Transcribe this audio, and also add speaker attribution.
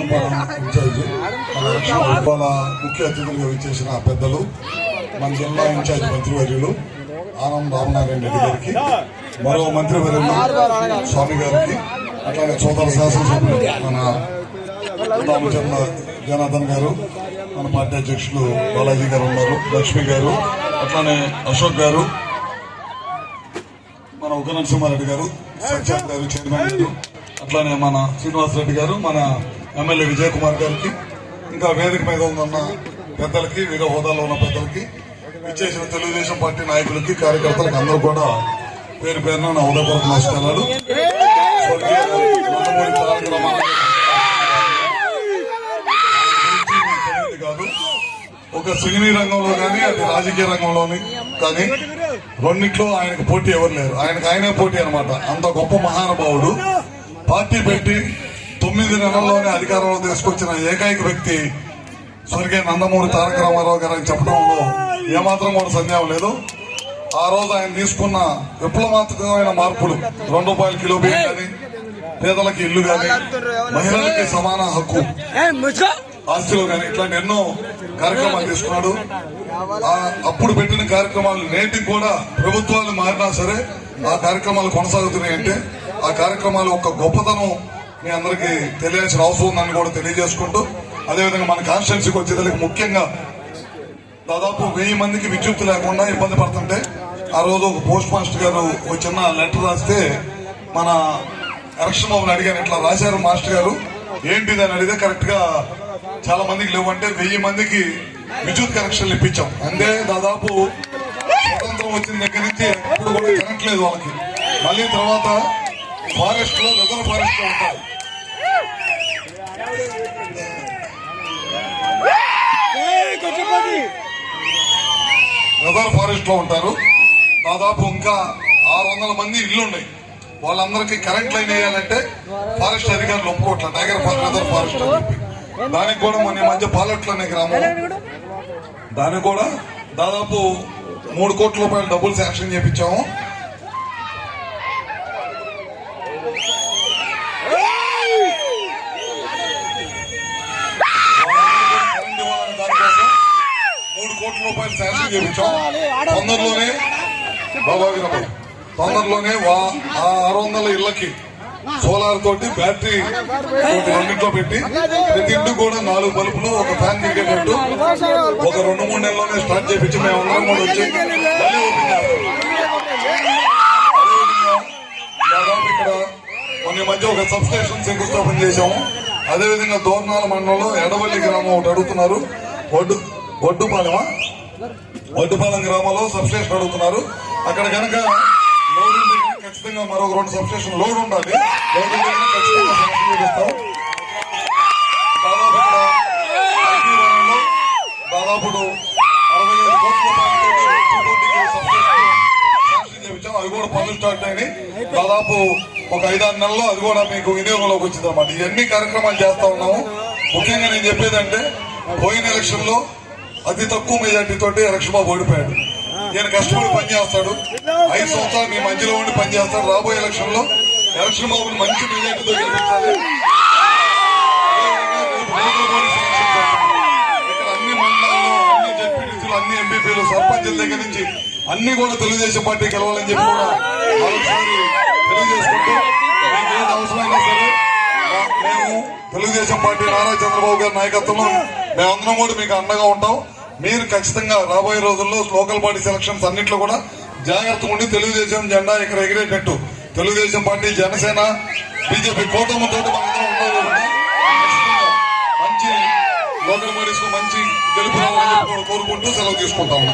Speaker 1: Incharge ఇవాళ ముఖ్య అతిథులుగా విచ్చేసిన పెద్దలు మన జిల్లా ఇన్ఛార్జ్ మంత్రివర్యులు ఆనం రామనారాయణ రెడ్డి గారికి, మరో మంత్రివర్యులు స్వామి గారికి, అట్లాగే సోదర శాసనసభ్యులు మన రామచంద్ర జనార్దన్ గారు, మన పార్టీ అధ్యక్షులు బాలాజీ గారు ఉన్నారు, లక్ష్మి గారు, అట్లానే అశోక్ గారు, మన ఉగ్ర నరసింహారెడ్డి గారు, సత్యాన్ గారు చైర్మన్ గారు, అట్లానే మన శ్రీనివాసరెడ్డి గారు, మన ఎమ్మెల్యే విజయ్ కుమార్ గారికి, ఇంకా వేదిక మీద ఉన్న పెద్దలకి, వివిధ హోదాలో ఉన్న పెద్దలకి, ఇచ్చేసిన తెలుగుదేశం పార్టీ నాయకులకి, కార్యకర్తలకి అందరూ కూడా పేరు పేరున నా ఉదయపూర్వక నమస్కారాలు. కాదు, ఒక సినీ రంగంలో కానీ అది రాజకీయ రంగంలోని కానీ రెండిట్లో ఆయనకు పోటీ ఎవరు లేరు. ఆయనే పోటీ అనమాట. అంత గొప్ప మహానుభావుడు. పార్టీ పెట్టి 9 నెలల్లోనే అధికారంలో తీసుకొచ్చిన ఏకైక వ్యక్తి స్వర్గీయ నందమూరి తారక రామారావు గారు అని చెప్పడంలో ఏమాత్రం కూడా సందేహం లేదు. ఆ రోజు ఆయన తీసుకున్న విప్లవాత్మకమైన మార్పులు, ₹2 కిలో బియ్యం కానీ, పేదలకి ఇల్లు కానీ, మహిళలకి సమాన హక్కు ఆస్తిలో కానీ, ఇట్లాంటి ఎన్నో కార్యక్రమాలు తీసుకున్నాడు. అప్పుడు పెట్టిన కార్యక్రమాలు నేటికి కూడా ప్రభుత్వాలు మారినా సరే ఆ కార్యక్రమాలు కొనసాగుతున్నాయంటే ఆ కార్యక్రమాలు ఒక గొప్పతనం మీ అందరికీ తెలియాల్సిన అవసరం ఉందని కూడా తెలియజేసుకుంటూ, అదేవిధంగా మన కాన్స్టిట్యున్సీకి వచ్చేదానికి ముఖ్యంగా దాదాపు 1000 మందికి విద్యుత్ లేకుండా ఇబ్బంది పడుతుంటే ఆ రోజు ఒక పోస్ట్ మాస్టర్ గారు ఒక చిన్న లెటర్ రాస్తే మన ఎలక్షన్ బాబుని అడిగాను, ఇట్లా రాశారు మాస్టర్ గారు ఏంటిది అని అడిగితే కరెక్ట్ గా చాలా మందికి లేవంటే 1000 మందికి విద్యుత్ కనెక్షన్లు ఇప్పించాం. అంతే దాదాపు స్వతంత్రం వచ్చిన దగ్గర నుంచి ఎప్పుడు కూడా కరెంట్ లేదు వాళ్ళకి. మళ్ళీ తర్వాత ఫారెస్ట్ లో రిజర్వ్ ఫారెస్ట్ లో ఉంటారు. రిజర్వ్ ఫారెస్ట్ లో ఉంటారు. దాదాపు ఇంకా 600 మంది ఇల్లు ఉన్నాయి. వాళ్ళందరికీ కరెంట్ లైన్ వేయాలంటే ఫారెస్ట్ అధికారులు ఒప్పుకోవట్ల. టైగర్ రిజర్వ్ ఫారెస్ట్ అని చెప్పి దానికి కూడా మన మధ్య పాలెట్లు అనే గ్రామం, దానికి కూడా దాదాపు ₹3 కోట్ల డబ్బులు శాంక్షన్ చేయించాము. దానికోసం ₹3 కోట్ల శాంక్షన్ చేయించాం. తొందరలోనే 600 ఇళ్లకి సోలార్ తోటి బ్యాటరీ రెండింట్లో పెట్టి ప్రతి ఇంటికి కూడా 4 బల్బులు, ఒక ఫ్యాన్ తిరిగేటట్టు ఒక 2-3 నెలల్లోనే స్టార్ట్ చేయించి మేమందరం కూడా వచ్చి మళ్ళీ ఓపెన్ చేస్తాం. దాదాపు ఇక్కడ కొన్ని మధ్య ఒక సబ్ స్టేషన్ శంకుస్థాపన చేశాము. అదేవిధంగా దోర్నాల మండలంలో ఎడవల్లి గ్రామం ఒకటి అడుగుతున్నారు. ఒడ్డుపాలెం గ్రామంలో సబ్ స్టేషన్ అడుగుతున్నారు. అక్కడ కనుక లోడ్ ఉంటే ఖచ్చితంగా మరొక 2 సబ్ స్టేషన్ లోడ్ ఉండాలి. లోడ్ ఉంటే ఖచ్చితంగా శాంక్షన్ చేపిస్తాం. దాదాపు ఇక్కడ దాదాపు 65 కోట్ల సబ్ స్టేషన్ శాంక్షన్ చేపించాం. అవి కూడా పనులు స్టార్ట్ అయినాయి. దాదాపు ఒక 5-6 నెలల్లో అది కూడా మీకు వినియోగంలోకి వచ్చింది అన్నమాట. ఇవన్నీ కార్యక్రమాలు చేస్తా ఉన్నాము. ముఖ్యంగా నేను చెప్పేదంటే పోయిన ఎలక్షన్ లో అతి తక్కువ మెజార్టీ తోటి ఎలక్షన్ బాబు ఓడిపోయాడు. ఈయన కష్టపడి పనిచేస్తాడు. 5 సంవత్సరాలు మీ మధ్యలో ఉండి పనిచేస్తాడు. రాబోయే ఎలక్షన్ లో ఎలక్షన్ బాబుని మంచి మెజార్టీతో గెలిపించాలి. ఇక్కడ అన్ని మండలాల్లో అన్ని జడ్పీటీసీలు, అన్ని ఎంపీపీలు, సర్పంచుల దగ్గర నుంచి అన్ని కూడా తెలుగుదేశం పార్టీ గెలవాలని చెప్పి కూడా మరొకసారి తెలియజేసుకుంటూ మీకు ఏది అవసరమైనా సరే మేము తెలుగుదేశం పార్టీ నారా చంద్రబాబు గారి నాయకత్వంలో మేమందరం కూడా మీకు అండగా ఉంటాం. మీరు ఖచ్చితంగా రాబోయే రోజుల్లో లోకల్ బాడీ సెలక్షన్స్ అన్నింటిలో కూడా జాగ్రత్తగా ఉండి తెలుగుదేశం జెండా ఇక్కడ ఎగిరేటట్టు తెలుగుదేశం పార్టీ, జనసేన, బీజేపీ కూటమితో మంచి లోకల్ బాడీస్ మంచి గెలుపు కోరుకుంటూ సెలవు తీసుకుంటాము.